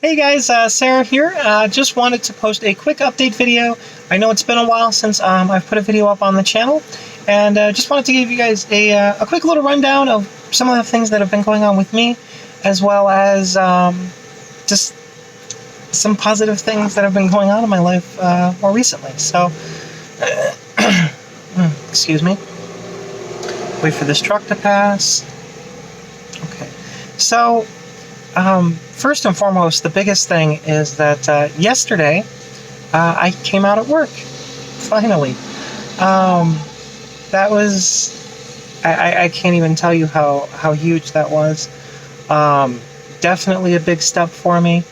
Hey guys, Sarah here. Just wanted to post a quick update video. I know it's been a while since I've put a video up on the channel, and just wanted to give you guys a quick little rundown of some of the things that have been going on with me, as well as just some positive things that have been going on in my life more recently. So, excuse me. Wait for this truck to pass. Okay. So, first and foremost, the biggest thing is that yesterday I came out at work. Finally. That was... I can't even tell you how huge that was. Definitely a big step for me.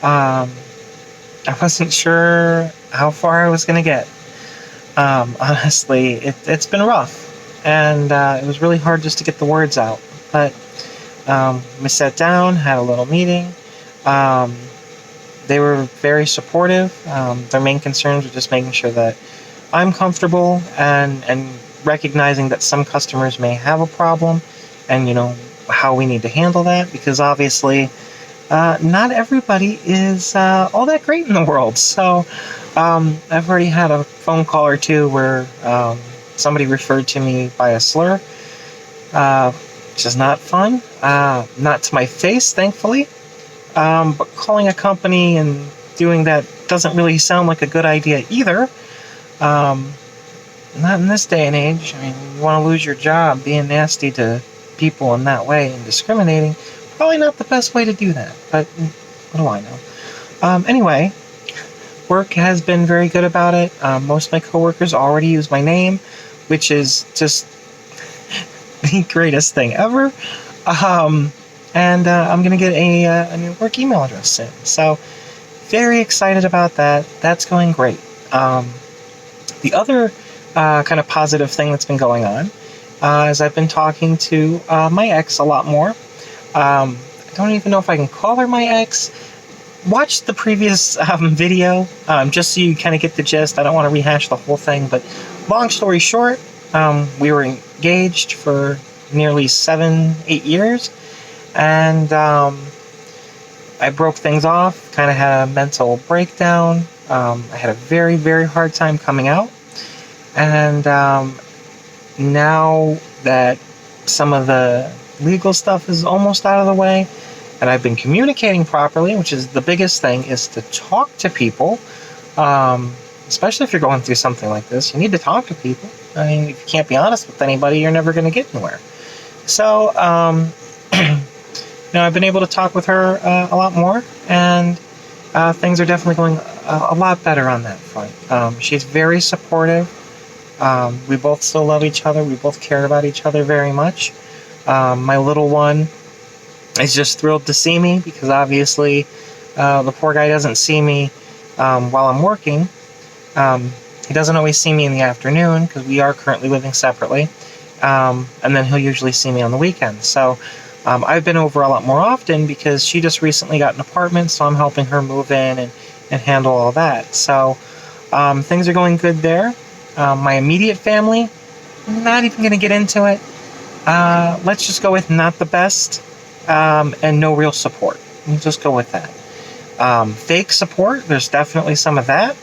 I wasn't sure how far I was going to get. Honestly, it's been rough. And it was really hard just to get the words out. But we sat down, had a little meeting. They were very supportive. Their main concerns were just making sure that I'm comfortable and recognizing that some customers may have a problem, and how we need to handle that, because obviously not everybody is all that great in the world. So I've already had a phone call or two where somebody referred to me by a slur, which is not fun. Not to my face, thankfully. But calling a company and doing that doesn't really sound like a good idea either. Not in this day and age. I mean, you want to lose your job being nasty to people in that way and discriminating. Probably not the best way to do that, but what do I know? Anyway, work has been very good about it. Most of my coworkers already use my name, which is just the greatest thing ever. And I'm going to get a new work email address soon. So, very excited about that. That's going great. The other kind of positive thing that's been going on is I've been talking to my ex a lot more. I don't even know if I can call her my ex. Watch the previous video just so you kind of get the gist. I don't want to rehash the whole thing, but long story short, we were engaged for nearly 7-8 years, and I broke things off, kind of had a mental breakdown. I had a very, very hard time coming out, and now that some of the legal stuff is almost out of the way, and I've been communicating properly, which is the biggest thing, is to talk to people. Especially if you're going through something like this, you need to talk to people. I mean, if you can't be honest with anybody, you're never going to get anywhere. So, I've been able to talk with her a lot more, and things are definitely going a lot better on that front. She's very supportive. We both still love each other. We both care about each other very much. My little one is just thrilled to see me, because obviously the poor guy doesn't see me while I'm working. He doesn't always see me in the afternoon, because we are currently living separately. And then he'll usually see me on the weekends. So I've been over a lot more often, because she just recently got an apartment, so I'm helping her move in and handle all that. So things are going good there. My immediate family, not even going to get into it. Let's just go with not the best, and no real support. We'll just go with that. Fake support, there's definitely some of that.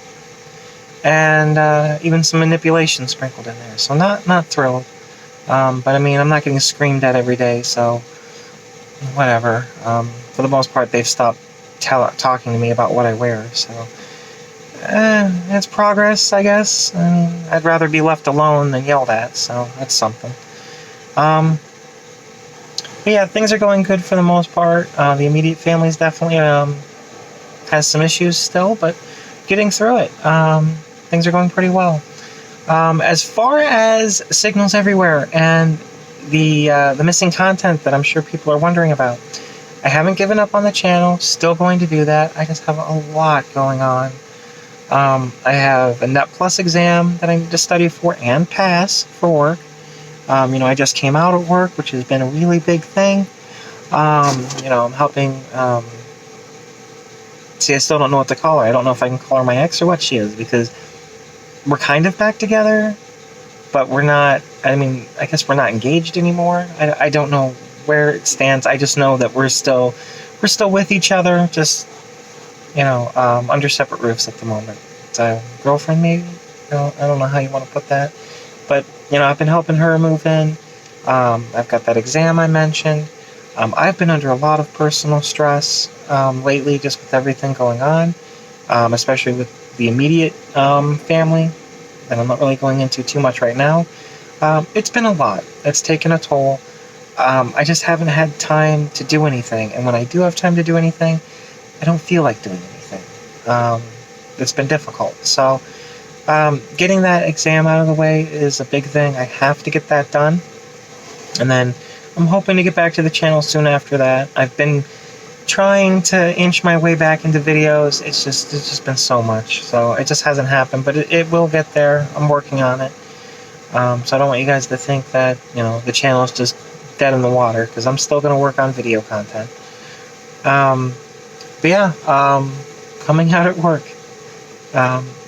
And even some manipulation sprinkled in there. So not thrilled. But I mean, I'm not getting screamed at every day, so whatever. For the most part, they've stopped talking to me about what I wear, so it's progress, I guess. I mean, I'd rather be left alone than yelled at, so that's something. But yeah, things are going good for the most part. The immediate family's definitely has some issues still, but getting through it. Things are going pretty well. As far as Signals Everywhere and the missing content that I'm sure people are wondering about, I haven't given up on the channel. Still going to do that. I just have a lot going on. I have a Net Plus exam that I need to study for and pass for work. I just came out at work, which has been a really big thing. I'm helping. See, I still don't know what to call her. I don't know if I can call her my ex or what she is, because we're kind of back together, but we're not. I mean, I guess we're not engaged anymore. I don't know where it stands. I just know that we're still with each other. Just under separate roofs at the moment. Girlfriend, maybe? I don't know how you want to put that. But, I've been helping her move in. I've got that exam I mentioned. I've been under a lot of personal stress lately, just with everything going on, especially with the immediate family that I'm not really going into too much right now. It's been a lot. It's taken a toll. I just haven't had time to do anything. And when I do have time to do anything, I don't feel like doing anything. It's been difficult. So, getting that exam out of the way is a big thing. I have to get that done. And then I'm hoping to get back to the channel soon after that. I've been trying to inch my way back into videos. It's just been so much. So it just hasn't happened, but it will get there. I'm working on it. So I don't want you guys to think that, the channel is just dead in the water, because I'm still going to work on video content. But yeah, coming out at work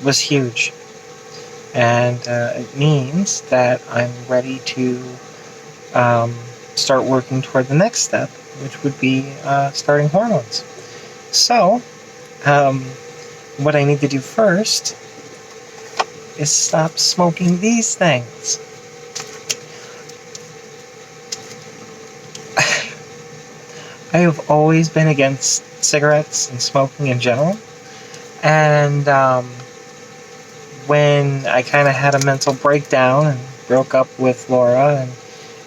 was huge. And it means that I'm ready to start working toward the next step, which would be starting hormones. So, what I need to do first is stop smoking these things. I have always been against cigarettes and smoking in general, and when I kind of had a mental breakdown and broke up with Laura,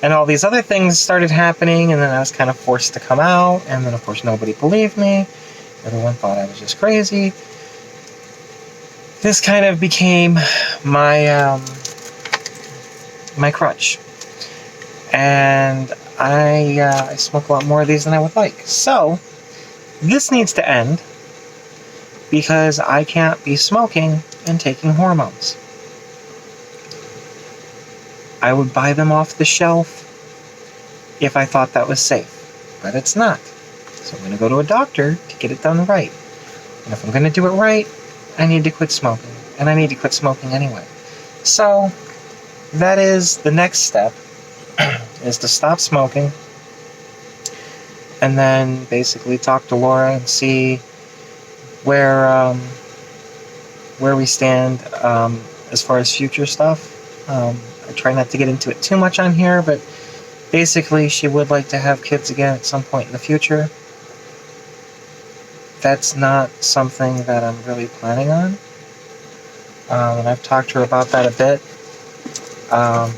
and all these other things started happening, and then I was kind of forced to come out, and then of course nobody believed me. Everyone thought I was just crazy. This kind of became my my crutch, and I smoke a lot more of these than I would like. So this needs to end, because I can't be smoking and taking hormones. I would buy them off the shelf if I thought that was safe, but it's not. So I'm going to go to a doctor to get it done right. And if I'm going to do it right, I need to quit smoking, and I need to quit smoking anyway. So that is the next step, is to stop smoking, and then basically talk to Laura and see where we stand as far as future stuff. I try not to get into it too much on here, but basically she would like to have kids again at some point in the future. That's not something that I'm really planning on. And I've talked to her about that a bit. And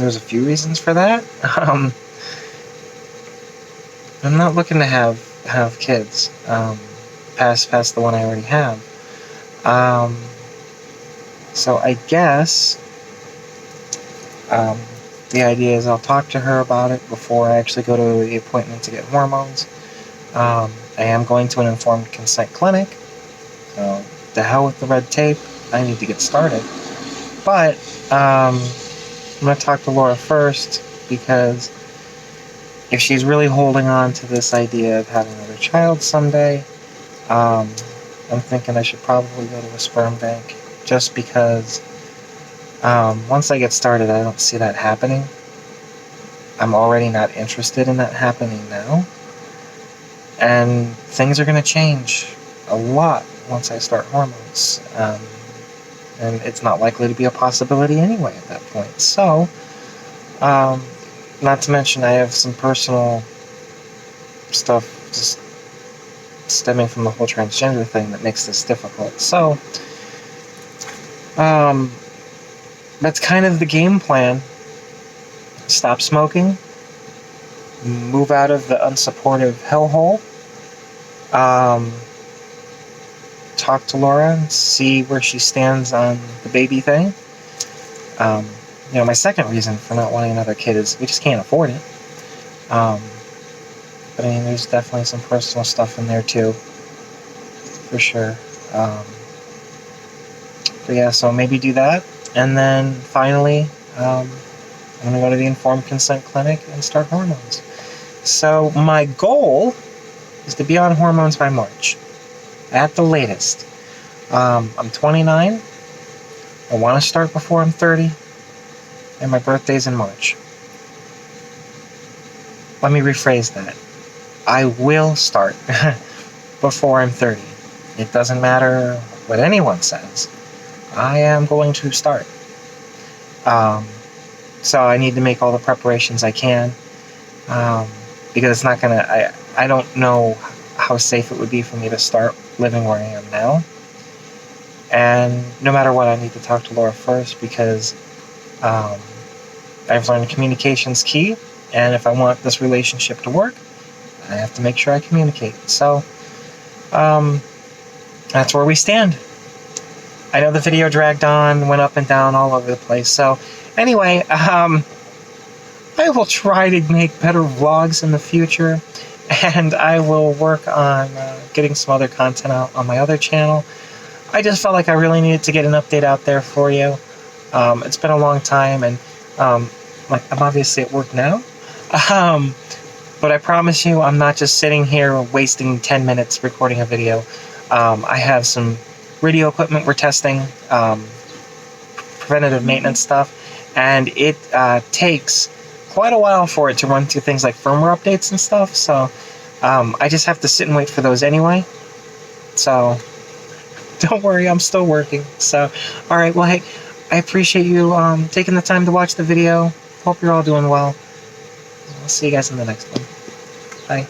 there's a few reasons for that. I'm not looking to have kids past the one I already have. So I guess the idea is I'll talk to her about it before I actually go to the appointment to get hormones. I am going to an informed consent clinic, so the hell with the red tape. I need to get started. But I'm going to talk to Laura first, because if she's really holding on to this idea of having another child someday, I'm thinking I should probably go to a sperm bank, just because once I get started, I don't see that happening. I'm already not interested in that happening now. And things are going to change a lot once I start hormones. And it's not likely to be a possibility anyway at that point. So, not to mention I have some personal stuff just stemming from the whole transgender thing that makes this difficult. So, that's kind of the game plan. Stop smoking, move out of the unsupportive hellhole, talk to Laura and see where she stands on the baby thing. My second reason for not wanting another kid is we just can't afford it. But I mean, there's definitely some personal stuff in there too, for sure. But yeah, so maybe do that, and then finally, I'm going to go to the informed consent clinic and start hormones. So my goal is to be on hormones by March, at the latest. I'm 29. I want to start before I'm 30, and my birthday's in March. Let me rephrase that. I will start before I'm 30. It doesn't matter what anyone says. I am going to start. So I need to make all the preparations I can, because it's not gonna. I don't know how safe it would be for me to start living where I am now. And no matter what, I need to talk to Laura first, because I've learned communication's key, and if I want this relationship to work, I have to make sure I communicate. So that's where we stand. I know the video dragged on, went up and down all over the place. So anyway, I will try to make better vlogs in the future, and I will work on getting some other content out on my other channel. I just felt like I really needed to get an update out there for you. It's been a long time, and like, I'm obviously at work now. But I promise you, I'm not just sitting here wasting 10 minutes recording a video. I have some radio equipment we're testing, preventative maintenance stuff, and it takes quite a while for it to run through things like firmware updates and stuff, so I just have to sit and wait for those anyway. So don't worry, I'm still working. So, alright, well, hey, I appreciate you taking the time to watch the video. Hope you're all doing well. I'll see you guys in the next one. Bye.